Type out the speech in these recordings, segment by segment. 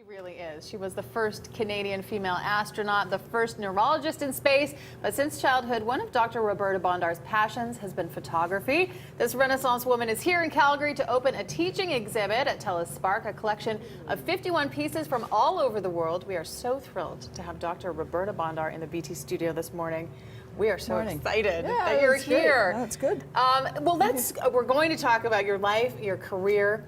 really is. She was the first Canadian female astronaut, the first neurologist in space, but since childhood, one of Dr. Roberta Bondar's passions has been photography. This Renaissance woman is here in Calgary to open a teaching exhibit at Telespark, a collection of 51 pieces from all over the world. We are so thrilled to have Dr. Roberta Bondar in the BT studio this morning. We are so excited that you're here. That's good. Well, we're going to talk about your life, your career.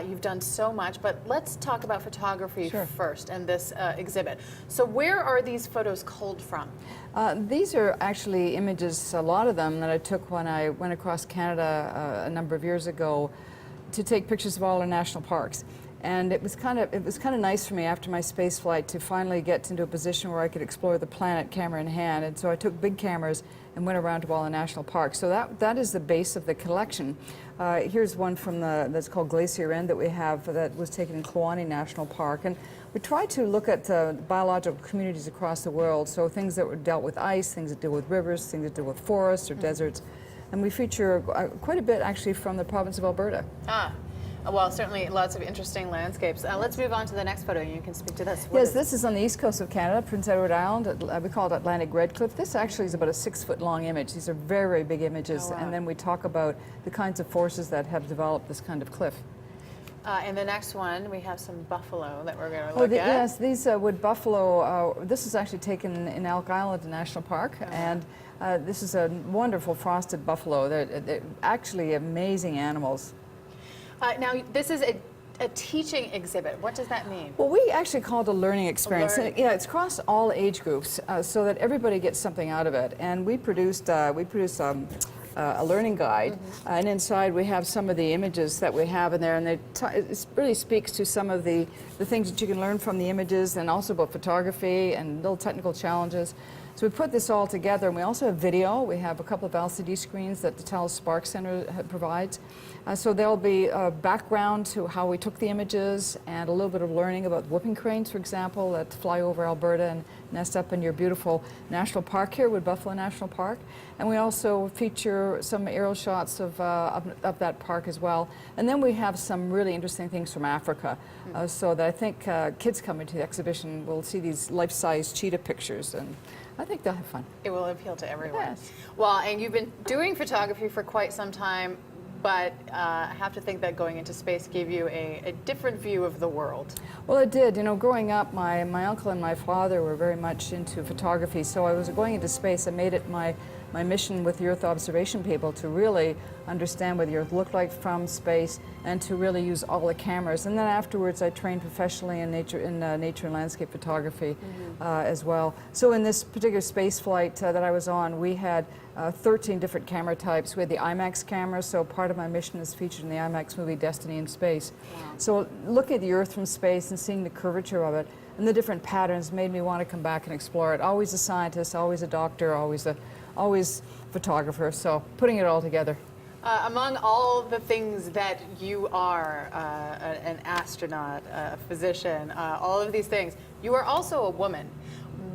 You've done so much, but let's talk about photography first and this exhibit. So where are these photos culled from? These are actually images, a lot of them, that I took when I went across Canada a number of years ago to take pictures of all our national parks. And it was kind of nice for me after my space flight to finally get into a position where I could explore the planet camera in hand. And so I took big cameras and went around to all the national parks. So that is the base of the collection. Here's one from that's called Glacier End that we have that was taken in Kluane National Park. And we tried to look at biological communities across the world. So things that were dealt with ice, things that deal with rivers, things that deal with forests or deserts. And we feature quite a bit actually from the province of Alberta. Well, certainly lots of interesting landscapes. Let's move on to the next photo. You can speak to this. Yes, this is on the east coast of Canada, Prince Edward Island. We call it Atlantic Redcliffe. This actually is about a 6-foot-long image. These are very, very big images. Oh, wow. And then we talk about the kinds of forces that have developed this kind of cliff. In the next one, we have some buffalo that we're going to look at. Yes, these wood buffalo. This is actually taken in Elk Island National Park. And this is a wonderful frosted buffalo. They're actually amazing animals. Now, this is a teaching exhibit. What does that mean? Well, we actually call it a learning experience. Yeah, it's across all age groups so that everybody gets something out of it. And we produced a learning guide, and inside we have some of the images that we have in there, and it really speaks to some of the things that you can learn from the images, and also about photography and little technical challenges. So we put this all together, and we also have video. We have a couple of LCD screens that the Telespark Center provides. So there'll be a background to how we took the images and a little bit of learning about whooping cranes, for example, that fly over Alberta and nest up in your beautiful national park here, Wood Buffalo National Park. And we also feature some aerial shots of that park as well. And then we have some really interesting things from Africa, so that I think kids coming to the exhibition will see these life-size cheetah pictures, and I think they'll have fun. It will appeal to everyone. Yes. Well, and you've been doing photography for quite some time, but I have to think that going into space gave you a different view of the world. Well, it did. You know, growing up, my uncle and my father were very much into photography, so I was going into space. I made it my mission with the Earth observation people to really understand what the Earth looked like from space and to really use all the cameras. And then afterwards I trained professionally in nature and landscape photography as well. So in this particular space flight that I was on, we had 13 different camera types. We had the IMAX camera, so part of my mission is featured in the IMAX movie Destiny in Space. Wow. So looking at the Earth from space and seeing the curvature of it and the different patterns made me want to come back and explore it. Always a scientist, always a doctor, always photographer, so putting it all together. Among all the things that you are, an astronaut, a physician, all of these things, you are also a woman.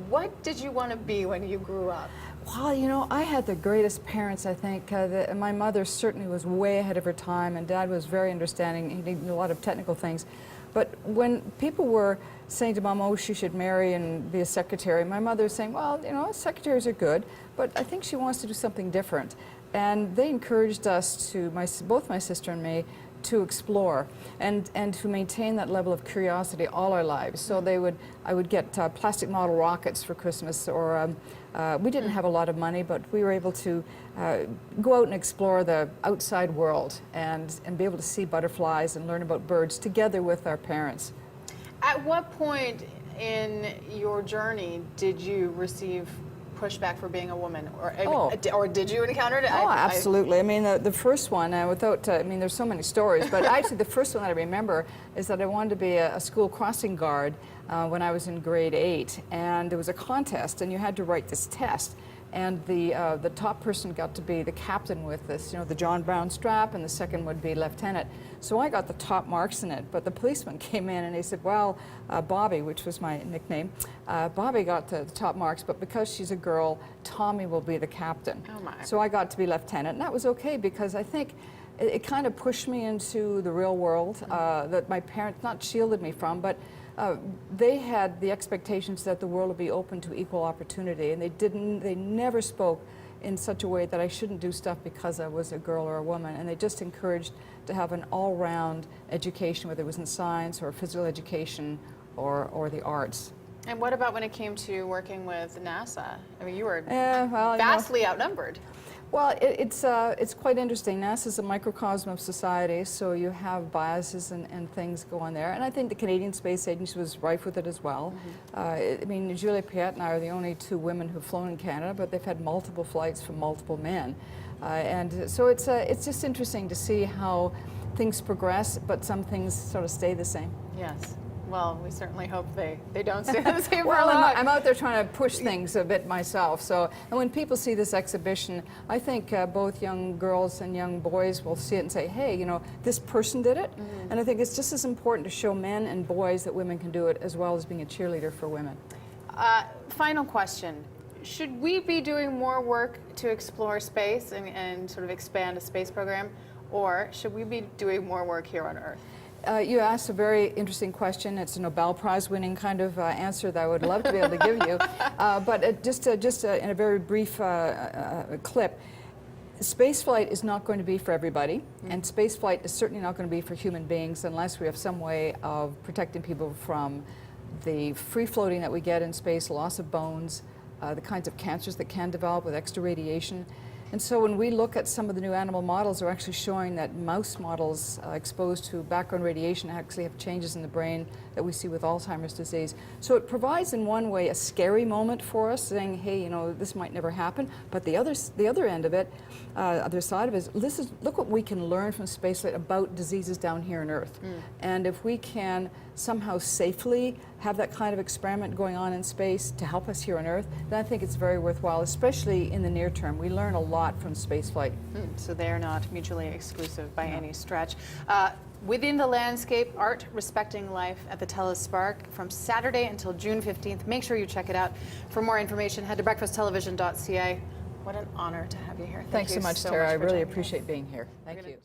What did you want to be when you grew up? Well, you know, I had the greatest parents, I think. My mother certainly was way ahead of her time, and Dad was very understanding. He knew a lot of technical things. But when people were saying to Mom, oh, she should marry and be a secretary, my mother was saying, well, you know, secretaries are good, but I think she wants to do something different. And they encouraged us to, both my sister and me, to explore and to maintain that level of curiosity all our lives. So I would get plastic model rockets for Christmas, or we didn't have a lot of money, but we were able to go out and explore the outside world and be able to see butterflies and learn about birds together with our parents. At what point in your journey did you receive pushback for being a woman, or did you encounter it? Oh, absolutely. I mean, the first one, I mean, there's so many stories, but actually the first one that I remember is that I wanted to be a school crossing guard when I was in grade 8, and there was a contest, and you had to write this test. And the top person got to be the captain with this, you know, the John Brown strap, and the second would be lieutenant. So I got the top marks in it, but the policeman came in and he said, well, Bobby, which was my nickname, Bobby got the top marks, but because she's a girl, Tommy will be the captain. Oh my. So I got to be lieutenant, and that was okay because I think it kind of pushed me into the real world that my parents not shielded me from, but they had the expectations that the world would be open to equal opportunity, and they never spoke in such a way that I shouldn't do stuff because I was a girl or a woman, and they just encouraged to have an all-round education, whether it was in science or physical education or the arts. And what about when it came to working with NASA? I mean, you were well, vastly outnumbered. Well, it's quite interesting. NASA is a microcosm of society, so you have biases and things go on there. And I think the Canadian Space Agency was rife with it as well. I mean, Julia Piet and I are the only two women who've flown in Canada, but they've had multiple flights from multiple men. And so it's just interesting to see how things progress, but some things sort of stay the same. Yes. Well, we certainly hope they don't stay the same for Well, long. I'm out there trying to push things a bit myself. So, and when people see this exhibition, I think both young girls and young boys will see it and say, hey, you know, this person did it. And I think it's just as important to show men and boys that women can do it, as well as being a cheerleader for women. Final question. Should we be doing more work to explore space and sort of expand a space program, or should we be doing more work here on Earth? You asked a very interesting question. It's a Nobel Prize winning kind of answer that I would love to be able to give you. But just in a very brief clip, spaceflight is not going to be for everybody, and spaceflight is certainly not going to be for human beings unless we have some way of protecting people from the free floating that we get in space, loss of bones, the kinds of cancers that can develop with extra radiation. And so when we look at some of the new animal models, they're actually showing that mouse models exposed to background radiation actually have changes in the brain that we see with Alzheimer's disease. So it provides in one way a scary moment for us, saying, hey, you know, this might never happen. But the other end of it, other side of it is, look what we can learn from spaceflight about diseases down here on Earth. And if we can somehow safely have that kind of experiment going on in space to help us here on Earth, then I think it's very worthwhile, especially in the near term. We learn a lot from spaceflight. So they're not mutually exclusive by any stretch. Within the Landscape, Art Respecting Life at the Telespark from Saturday until June 15th. Make sure you check it out. For more information, head to breakfasttelevision.ca. What an honor to have you here. Thanks so much, Tara. I really appreciate being here. Thank you.